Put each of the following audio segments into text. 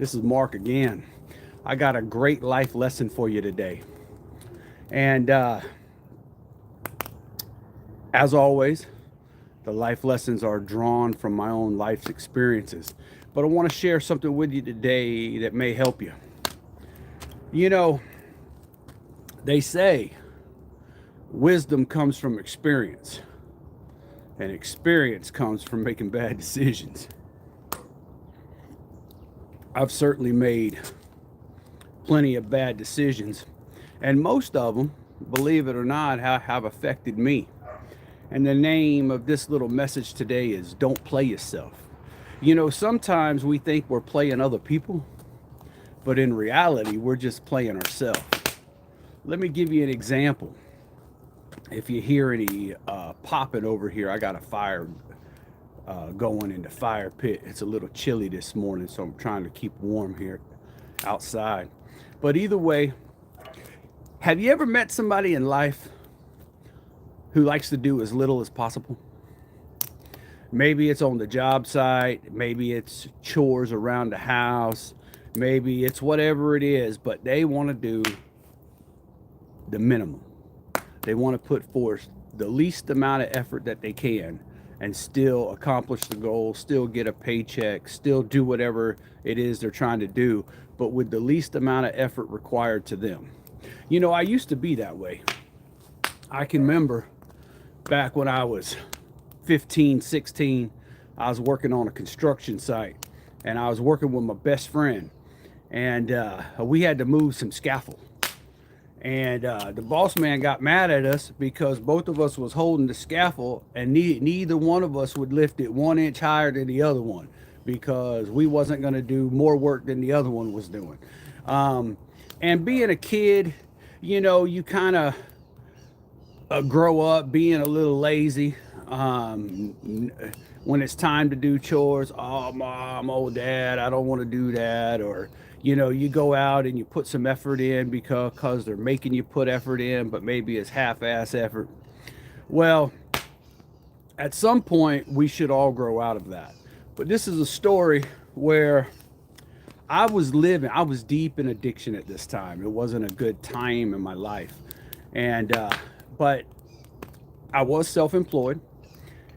This is Mark again. I got a great life lesson for you today. And as always, the life lessons are drawn from my own life's experiences. But I want to share something with you today that may help you. You know, they say wisdom comes from experience, and experience comes from making bad decisions. I've certainly made plenty of bad decisions, and most of them, believe it or not, have affected me. And the name of this little message today is Don't Play Yourself. You know, sometimes we think we're playing other people, but in reality, we're just playing ourselves. Let me give you an example. If you hear any popping over here, I got a fire going in the fire pit. It's a little chilly this morning, so I'm trying to keep warm here outside. But either way, have you ever met somebody in life who likes to do as little as possible? Maybe it's on the job site, maybe it's chores around the house, maybe it's whatever it is, but they want to do the minimum. They want to put forth the least amount of effort that they can and still accomplish the goal, still get a paycheck, still do whatever it is they're trying to do, but with the least amount of effort required to them. You know, I used to be that way. I can remember back when I was 15, 16, I was working on a construction site, and I was working with my best friend, and we had to move some scaffold. And the boss man got mad at us because both of us was holding the scaffold, and neither one of us would lift it 1 inch higher than the other one because we wasn't going to do more work than the other one was doing. And being a kid, you know, you kind of grow up being a little lazy. When it's time to do chores, oh, mom, oh, dad, I don't want to do that. Or, you know, you go out and you put some effort in because they're making you put effort in, but maybe it's half-ass effort. Well, at some point, we should all grow out of that. But this is a story where I was deep in addiction at this time. It wasn't a good time in my life. And, but I was self-employed,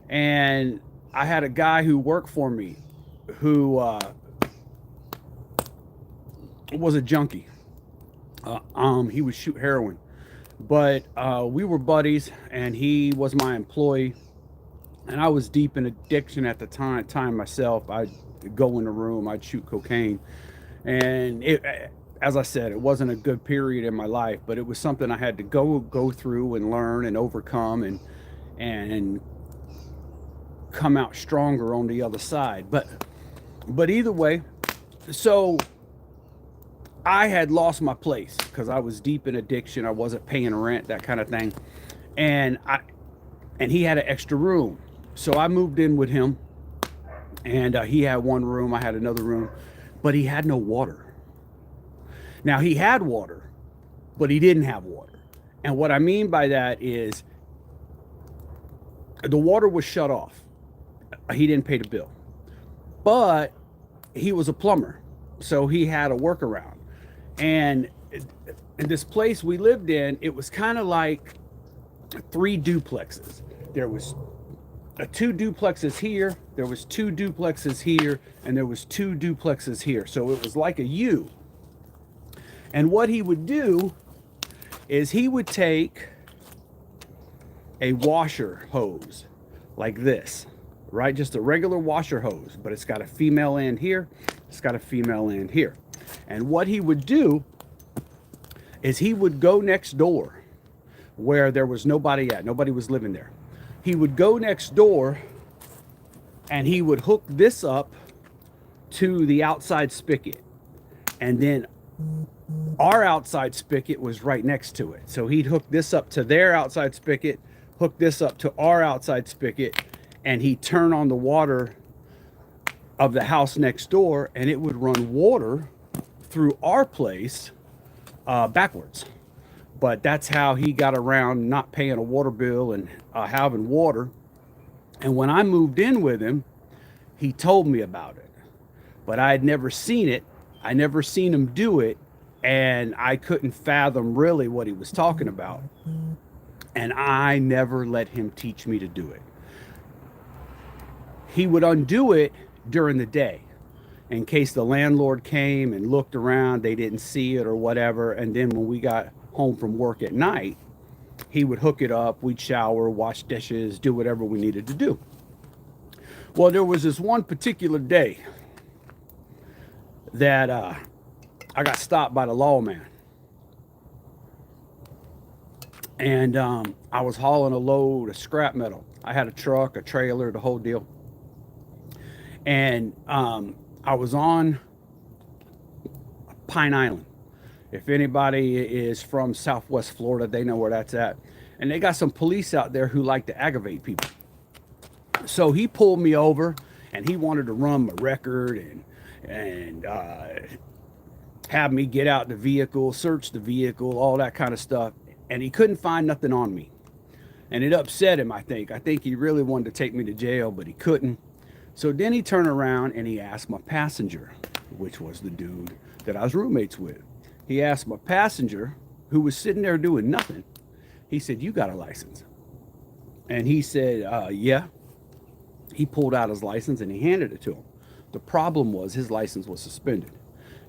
and I had a guy who worked for me who was a junkie. He would shoot heroin, but we were buddies, and he was my employee. And I was deep in addiction at the time myself. I'd go in the room, I'd shoot cocaine, and as I said, it wasn't a good period in my life, but it was something I had to go through and learn and overcome and come out stronger on the other side. But either way, so I had lost my place because I was deep in addiction. I wasn't paying rent, that kind of thing. And he had an extra room. So I moved in with him, and he had one room, I had another room, but he had no water. Now, he had water, but he didn't have water. And what I mean by that is the water was shut off. He didn't pay the bill, but he was a plumber, so he had a workaround. And in this place we lived in, it was kind of like 3 duplexes. There was 2 duplexes here, there was 2 duplexes here, and there was 2 duplexes here. So it was like a U. And what he would do is he would take a washer hose like this, right? Just a regular washer hose, but it's got a female end here, it's got a female end here. And what he would do is he would go next door where there was nobody at, nobody was living there. He would go next door and he would hook this up to the outside spigot, and then our outside spigot was right next to it. So he'd hook this up to their outside spigot, hook this up to our outside spigot, and he'd turn on the water of the house next door, and it would run water through our place backwards. But that's how he got around not paying a water bill and having water. And when I moved in with him, he told me about it, but I had never seen it. I never seen him do it, and I couldn't fathom really what he was talking about. And I never let him teach me to do it. He would undo it during the day in case the landlord came and looked around, they didn't see it or whatever. And then when we got home from work at night, he would hook it up, we'd shower, wash dishes, do whatever we needed to do. Well, there was this one particular day that I got stopped by the lawman. And I was hauling a load of scrap metal. I had a truck, a trailer, the whole deal. And I was on Pine Island. If anybody is from Southwest Florida, they know where that's at. And they got some police out there who like to aggravate people. So he pulled me over, and he wanted to run my record and have me get out the vehicle, search the vehicle, all that kind of stuff. And he couldn't find nothing on me. And it upset him, I think. I think he really wanted to take me to jail, but he couldn't. So then he turned around and he asked my passenger, which was the dude that I was roommates with. He asked my passenger, who was sitting there doing nothing. He said, "You got a license?" And he said, "Yeah." He pulled out his license and he handed it to him. The problem was his license was suspended.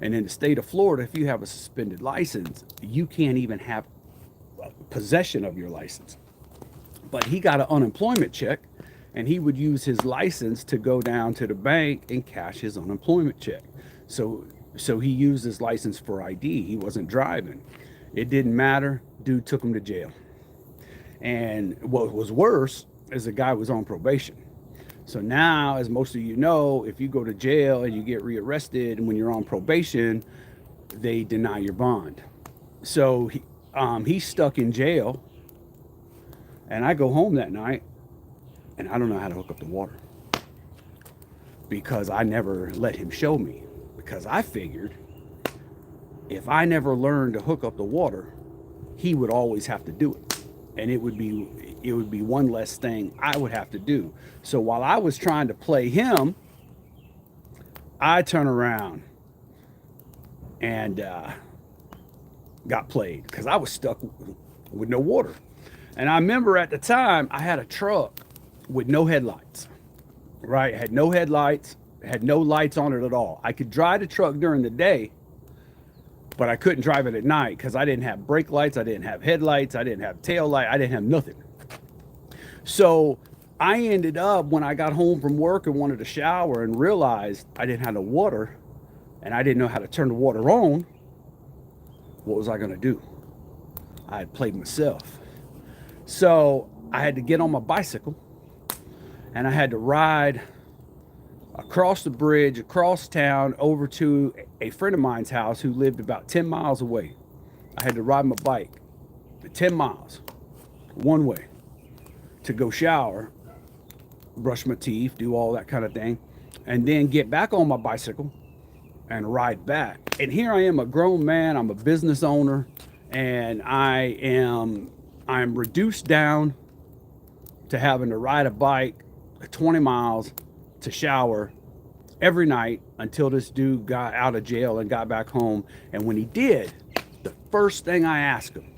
And in the state of Florida, if you have a suspended license, you can't even have possession of your license. But he got an unemployment check, and he would use his license to go down to the bank and cash his unemployment check. So he used his license for ID. He wasn't driving. It didn't matter. Dude took him to jail. And what was worse is the guy was on probation. So now, as most of you know, if you go to jail and you get rearrested, and when you're on probation, they deny your bond. So he's stuck in jail, and I go home that night, and I don't know how to hook up the water because I never let him show me, because I figured if I never learned to hook up the water, he would always have to do it, and it would be one less thing I would have to do. So while I was trying to play him, I turn around and got played because I was stuck with no water. And I remember at the time I had a truck with no headlights, right? Had no headlights, had no lights on it at all. I could drive the truck during the day, but I couldn't drive it at night because I didn't have brake lights, I didn't have headlights, I didn't have tail light, I didn't have nothing. So I ended up, when I got home from work and wanted to shower and realized I didn't have no water and I didn't know how to turn the water on, what was I gonna do? I had played myself. So I had to get on my bicycle and I had to ride across the bridge, across town, over to a friend of mine's house who lived about 10 miles away. I had to ride my bike for 10 miles, one way, to go shower, brush my teeth, do all that kind of thing, and then get back on my bicycle and ride back. And here I am, a grown man, I'm a business owner, and I'm reduced down to having to ride a bike 20 miles to shower every night until this dude got out of jail and got back home. And when he did, the first thing I asked him,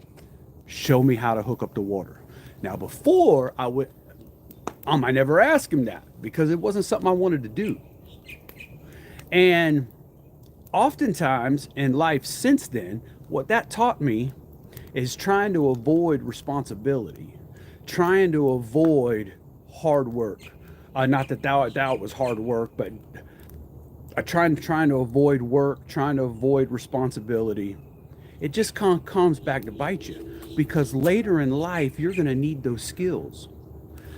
show me how to hook up the water. Now before I never asked him that because it wasn't something I wanted to do. And oftentimes in life since then, what that taught me is trying to avoid responsibility, trying to avoid hard work. Not that that was hard work, but trying to avoid work, trying to avoid responsibility. It just comes back to bite you, because later in life, you're going to need those skills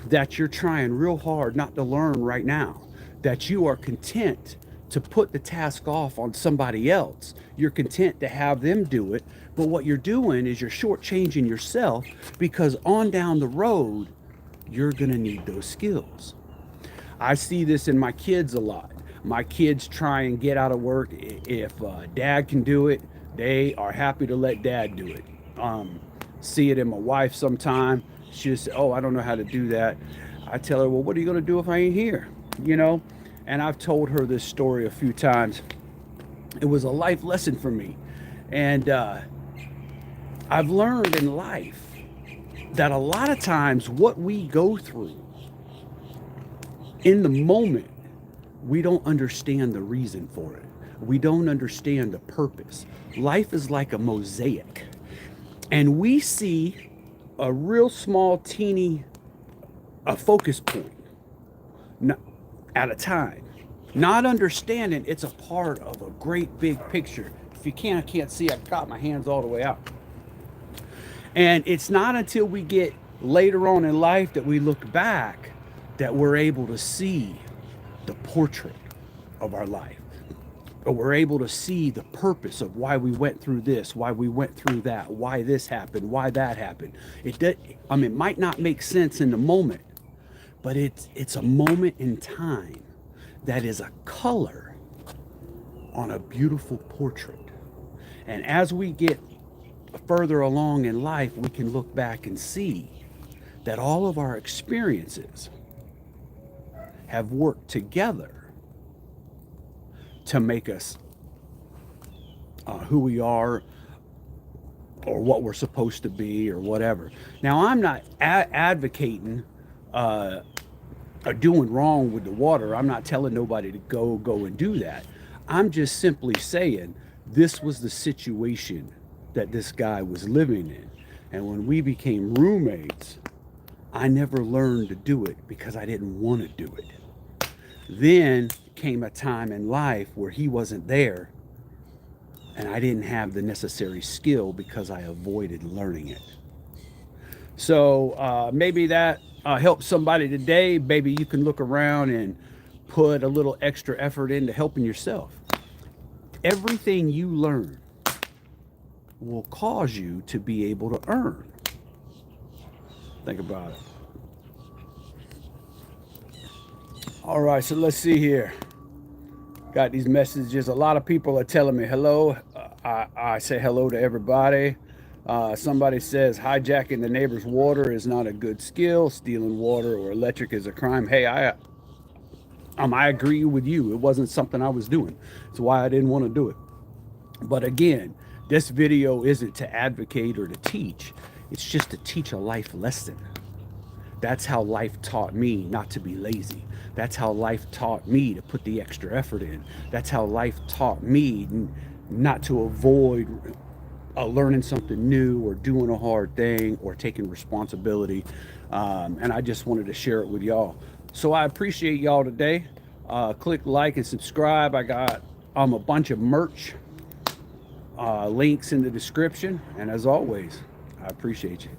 that you're trying real hard not to learn right now, that you are content to put the task off on somebody else. You're content to have them do it. But what you're doing is you're shortchanging yourself, because on down the road, you're going to need those skills. I see this in my kids a lot. My kids try and get out of work. If dad can do it, they are happy to let dad do it. See it in my wife sometime. She'll say, "Oh, I don't know how to do that." I tell her, "Well, what are you going to do if I ain't here?" You know? And I've told her this story a few times. It was a life lesson for me. And I've learned in life that a lot of times what we go through in the moment, we don't understand the reason for it. We don't understand the purpose. Life is like a mosaic, and we see a real small, teeny a focus point at a time, not understanding it's a part of a great big picture. If you can't, I can't see, I've got my hands all the way out. And it's not until we get later on in life that we look back that we're able to see the portrait of our life. Or we're able to see the purpose of why we went through this, why we went through that, why this happened, why that happened. It might not make sense in the moment, but it's a moment in time that is a color on a beautiful portrait. And as we get further along in life, we can look back and see that all of our experiences have worked together to make us who we are, or what we're supposed to be, or whatever. Now, I'm not advocating doing wrong with the water. I'm not telling nobody to go and do that. I'm just simply saying this was the situation that this guy was living in. And when we became roommates, I never learned to do it because I didn't want to do it. Then came a time in life where he wasn't there, and I didn't have the necessary skill because I avoided learning it. So maybe that helps somebody today. Maybe you can look around and put a little extra effort into helping yourself. Everything you learn will cause you to be able to earn. Think about it. All right, so let's see here. Got these messages. A lot of people are telling me hello. I say hello to everybody. Somebody says hijacking the neighbor's water is not a good skill. Stealing water or electric is a crime. Hey, I agree with you. It wasn't something I was doing. That's why I didn't want to do it. But again, this video isn't to advocate or to teach. It's just to teach a life lesson. That's how life taught me not to be lazy. That's how life taught me to put the extra effort in. That's how life taught me not to avoid learning something new or doing a hard thing or taking responsibility. And I just wanted to share it with y'all. So I appreciate y'all today. Click like and subscribe. I got a bunch of merch links in the description. And as always, I appreciate you.